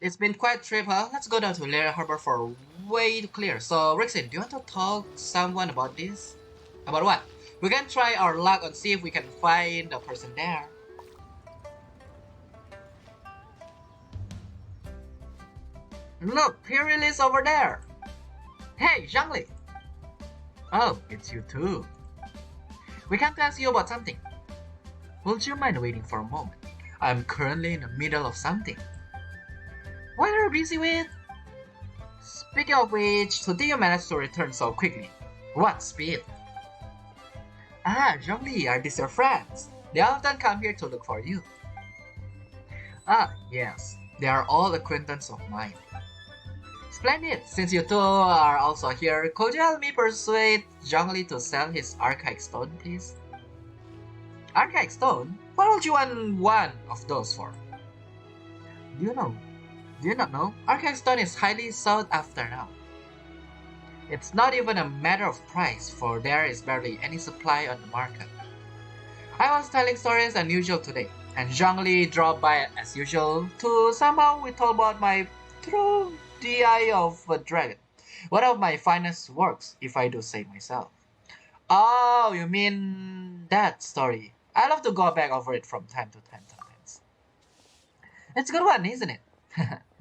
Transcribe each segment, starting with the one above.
It's been quite a trip, huh? Let's go down to Lyra Harbor for a way to clear. So, Rixin, do you want to talk to someone about this? About what? We can try our luck and see if we can find a person there. Look, Perilous over there! Hey, Zhongli! Oh, it's you too. We can ask you about something. Would you mind waiting for a moment? I'm currently in the middle of something. What are you busy with? Speaking of which, today you managed to return so quickly. What speed? Ah, Zhongli, are these your friends? They often come here to look for you. Ah, yes, they are all acquaintances of mine. Splendid! Since you two are also here, could you help me persuade Zhongli to sell his archaic stone, please? Archaic stone? What would you want one of those for? Do you know? Do you not know? Archaic stone is highly sought after now. It's not even a matter of price, for there is barely any supply on the market. I was telling stories unusual today, and Zhongli dropped by as usual to somehow we told about my Through the Eye of a Dragon, one of my finest works, if I do say myself. Oh, you mean that story? I love to go back over it from time to time sometimes. It's a good one, isn't it?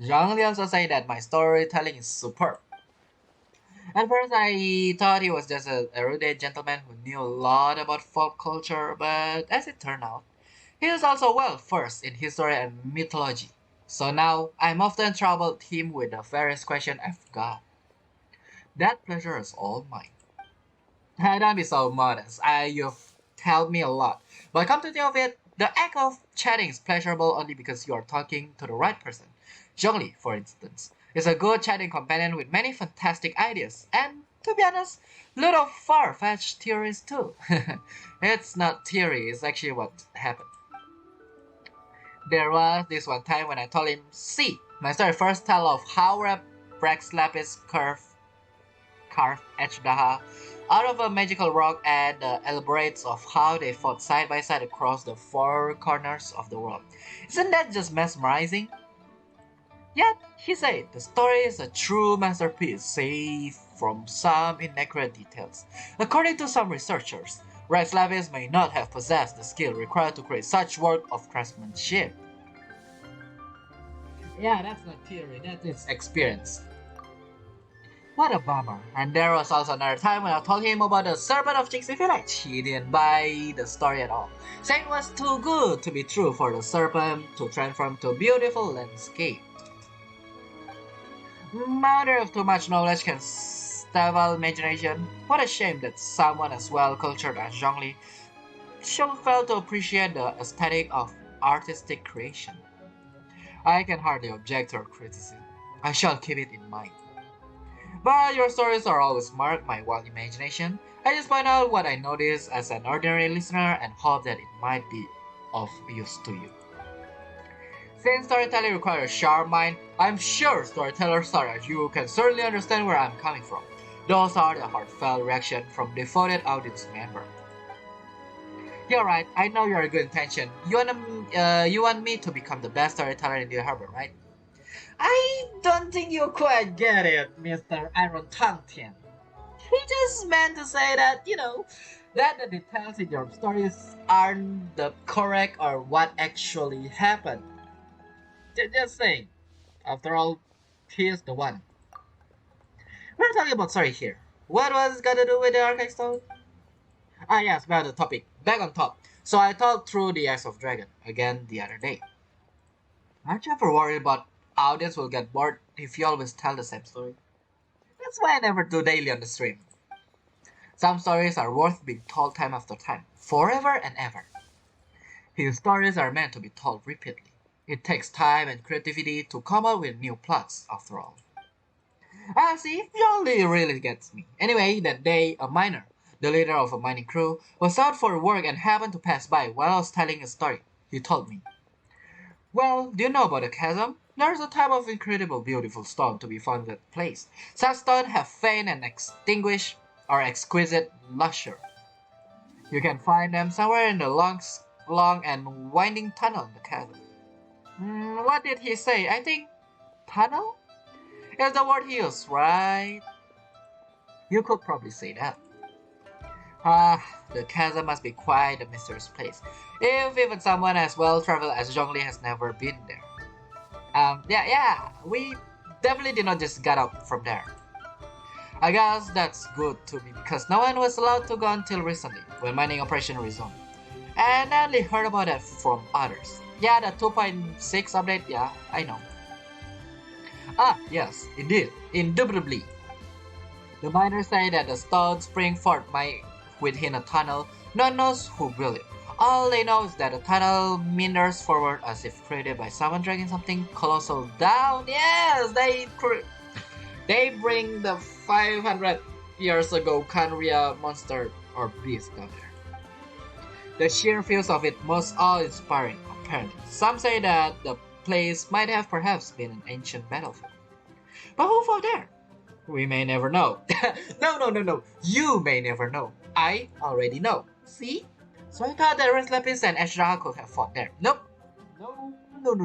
Zhongli also said that my storytelling is superb. At first, I thought he was just a erudite gentleman who knew a lot about folk culture, but as it turned out, he is also well versed in history and mythology. So now, I'm often troubled him with the various questions I've got. That pleasure is all mine. Don't be so modest. You've helped me a lot. But come to think of it, the act of chatting is pleasurable only because you are talking to the right person. Zhongli, for instance, is a good chatting companion with many fantastic ideas, and to be honest, lot of far-fetched theories too. It's not theory, it's actually what happened. There was this one time when I told him, see, my story first tell of how a Brax Lapis carved Echdaha out of a magical rock and elaborates of how they fought side by side across the four corners of the world. Isn't that just mesmerizing? Yet, he said, the story is a true masterpiece, save from some inaccurate details. According to some researchers, Rex Lavis may not have possessed the skill required to create such work of craftsmanship. Yeah, that's not theory, that is experience. What a bummer. And there was also another time when I told him about the Serpent of Jixi Village. He didn't buy the story at all, saying it was too good to be true for the serpent to transform to a beautiful landscape. Matter of too much knowledge can stifle imagination. What a shame that someone as well cultured as Zhongli should fail to appreciate the aesthetic of artistic creation. I can hardly object to her criticism. I shall keep it in mind. But your stories are always marked my wild imagination. I just point out what I notice as an ordinary listener and hope that it might be of use to you. Since storytelling requires a sharp mind, I'm sure storytellers such as you can certainly understand where I'm coming from. Those are the heartfelt reaction from devoted audience member. You're right, I know you're a good intention. You want me to become the best storyteller in the harbor, right? I don't think you quite get it, Mr. Iron Tongue. He just meant to say that, that the details in your stories aren't the correct or what actually happened. Just saying. After all, he's the one. We're talking about story here. What was it got to do with the Archive Stone? Ah yes, about the topic. Back on top. So I talked through the Eyes of Dragon again the other day. Aren't you ever worried about audience will get bored if you always tell the same story? That's why I never do daily on the stream. Some stories are worth being told time after time, forever and ever. His stories are meant to be told repeatedly. It takes time and creativity to come up with new plots, after all. Ah, see, Jolly really gets me. Anyway, that day, a miner, the leader of a mining crew, was out for work and happened to pass by while I was telling a story. He told me, well, do you know about the chasm? There's a type of incredible beautiful stone to be found in that place. Such stones have faint and extinguished or exquisite luster. You can find them somewhere in the long and winding tunnel in the chasm. What did he say? I think tunnel? Is the word he used, right? You could probably say that. Ah, the chasm must be quite a mysterious place. If even someone as well traveled as Zhongli has never been there. Yeah, we definitely did not just get out from there. I guess that's good to me because no one was allowed to go until recently when mining operation resumed. And I only heard about that from others. Yeah, the 2.6 update, yeah, I know. Ah, yes, indeed, indubitably. The miners say that the stone spring fort might within a tunnel. No one knows who built it. All they know is that the tunnel meanders forward as if created by someone dragging something colossal down. Yes, they bring the 500 years ago Canria monster or beast down there. The sheer feels of it most awe-inspiring, apparently. Some say that the place might have perhaps been an ancient battlefield. But who fought there? We may never know. No. You may never know. I already know. See? So I thought that Red Lapis and Ashra could have fought there. Nope. No.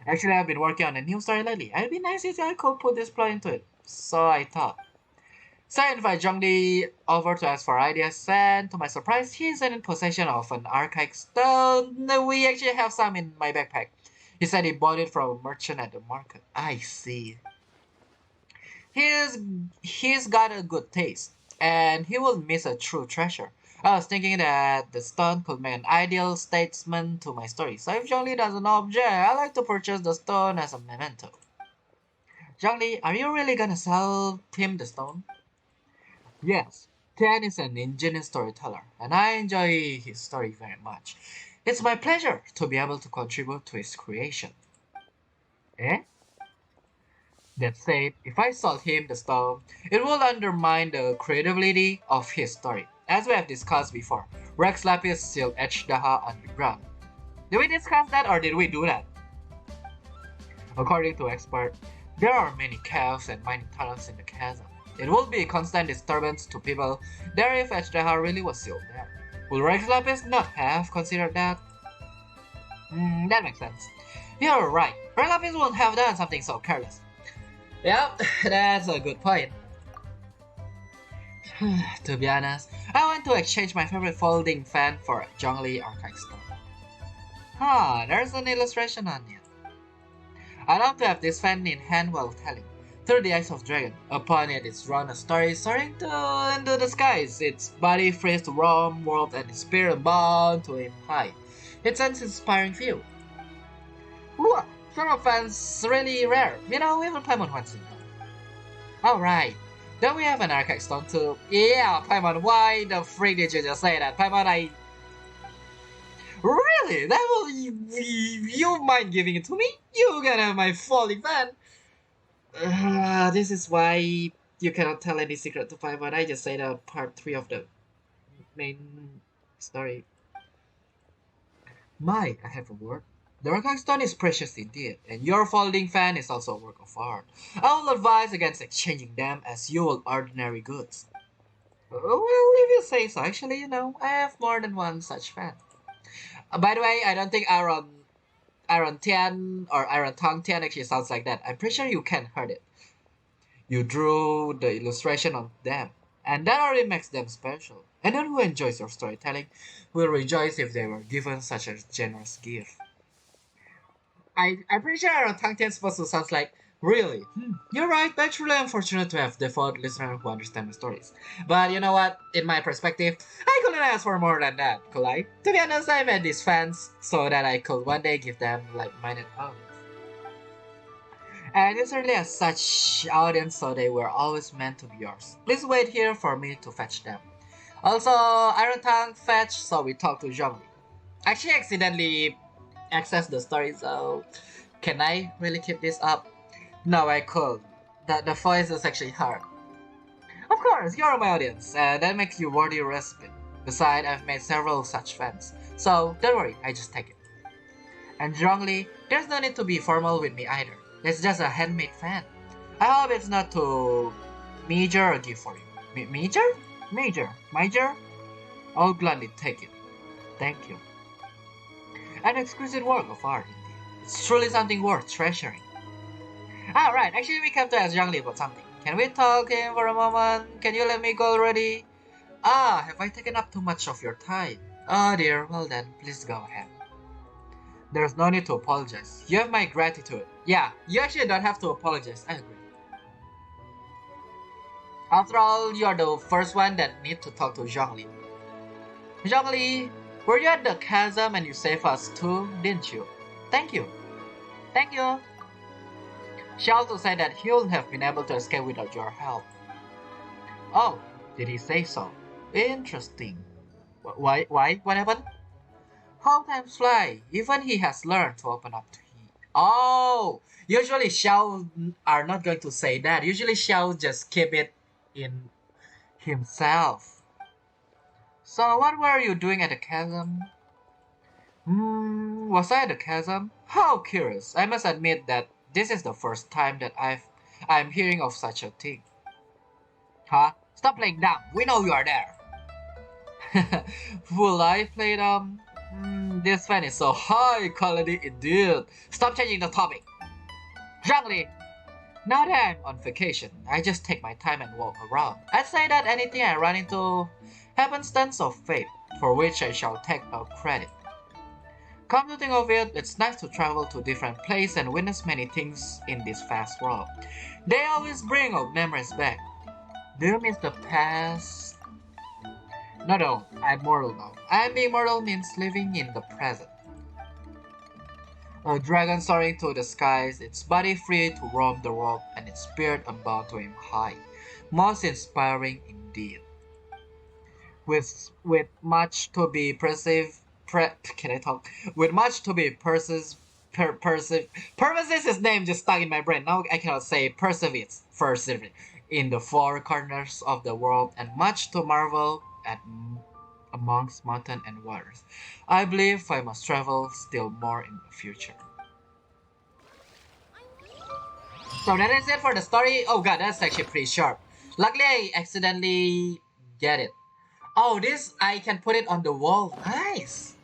Actually, I've been working on a new story lately. It'd be nice if I could put this plot into it. So I thought. So I invite Zhongli over to ask for ideas, and to my surprise, he's in possession of an archaic stone. We actually have some in my backpack. He said he bought it from a merchant at the market. I see. He's he's got a good taste, and he will miss a true treasure. I was thinking that the stone could make an ideal statesman to my story. So if Zhongli doesn't object, I like to purchase the stone as a memento. Zhongli, are you really gonna sell him the stone? Yes, Tian is an ingenious storyteller, and I enjoy his story very much. It's my pleasure to be able to contribute to his creation. Eh? That said, if I sold him the stone, it would undermine the credibility of his story. As we have discussed before, Rex Lapis still etched Daha underground. Did we discuss that or did we do that? According to experts, there are many caves and mining tunnels in the chasm. It will be a constant disturbance to people there if Ejdaha really was still there. Will Rex Lapis not have considered that? That makes sense. You're right. Rex Lapis won't have done something so careless. Yep, that's a good point. To be honest, I want to exchange my favorite folding fan for a Zhongli archive stone. There's an illustration on it. I love to have this fan in hand while telling. Through the eyes of dragon, upon it is run a story soaring into the skies, its body frees to roam world and its spirit bound to aim high. It's an inspiring view. Whoa, Shadow fans really rare. Even Paimon wants it. Alright, then we have an archaic stone too. Yeah, Paimon, why the freak did you just say that? Paimon, Really? That will you mind giving it to me? You can have my falling fan. This is why you cannot tell any secret to Paimon. I just said part 3 of the main story. I have a word. The archive stone is precious indeed, and your folding fan is also a work of art. I will advise against exchanging them as you will ordinary goods. Well, if you say so, actually, I have more than one such fan. By the way, I don't think Iron Tian or Iron Tongue Tian actually sounds like that. I'm pretty sure you can heard it. You drew the illustration on them, and that already makes them special. Anyone who enjoys your storytelling will rejoice if they were given such a generous gift. I'm pretty sure Iron Tongue Tian supposed to sound like, really? You're right, but it's really unfortunate to have default listeners who understand my stories. But you know what? In my perspective, I couldn't ask for more than that, could I? To be honest, I made these fans so that I could one day give them like-minded audience. And you certainly have such audience, so they were always meant to be yours. Please wait here for me to fetch them. Also, Iron Tongue fetch, so we talk to Zhongli. Actually, accidentally access the story, so can I really keep this up? No, I could. The voice is actually hard. Of course, you're my audience, and that makes you worthy respite. Besides, I've made several such fans, so don't worry, I just take it. And Zhongli, there's no need to be formal with me either. It's just a handmade fan. I hope it's not too major a gift for you. Major? Major? I'll gladly take it. Thank you. An exquisite work of art indeed. It's truly something worth treasuring. Ah, right. Actually, we came to ask Zhongli about something. Can we talk him for a moment? Can you let me go already? Ah, have I taken up too much of your time? Oh dear, well then, please go ahead. There's no need to apologize. You have my gratitude. Yeah, you actually don't have to apologize. I agree. After all, you are the first one that need to talk to Zhongli. Zhongli, were you at the chasm and you saved us too, didn't you? Thank you. Thank you. She also said that he wouldn't have been able to escape without your help. Oh, did he say so? Interesting. Why? Why? What happened? How times fly. Even he has learned to open up to he. Oh, usually Xiao are not going to say that. Usually Xiao just keep it in himself. So what were you doing at the chasm? Was I at the chasm? How curious. I must admit that this is the first time that I'm hearing of such a thing. Huh? Stop playing dumb. We know you are there. Will I play dumb? This fan is so high quality indeed. Stop changing the topic. Zhongli, now that I'm on vacation, I just take my time and walk around. I'd say that anything I run into happenstance of fate, for which I shall take no credit. Come to think of it, it's nice to travel to different places and witness many things in this fast world. They always bring old memories back. Do you miss the past? No, I'm mortal now. I'm being mortal means living in the present. A dragon soaring to the skies, its body free to roam the world, and its spirit unbound to aim high. Most inspiring indeed. With much to be can I talk? With much to be purposes his name just stuck in my brain. Now I cannot say perseveres in the four corners of the world, and much to marvel at amongst mountain and waters. I believe I must travel still more in the future. So that is it for the story. Oh god, that's actually pretty sharp. Luckily I accidentally get it. Oh, this I can put it on the wall. Nice.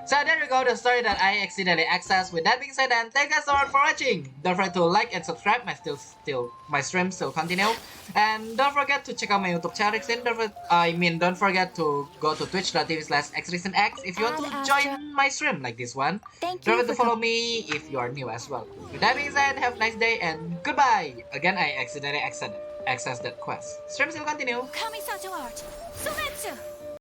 So there you go, the story that I accidentally accessed. With that being said, then thank you guys so much for watching. Don't forget to like and subscribe. My stream still continue. And don't forget to check out my YouTube channel. Don't forget to go to twitch.tv/xreasonx if you want to join my stream like this one. Don't forget to follow me if you are new as well. With that being said, have a nice day and goodbye. Again, I accidentally accessed that quest. Stream still continue.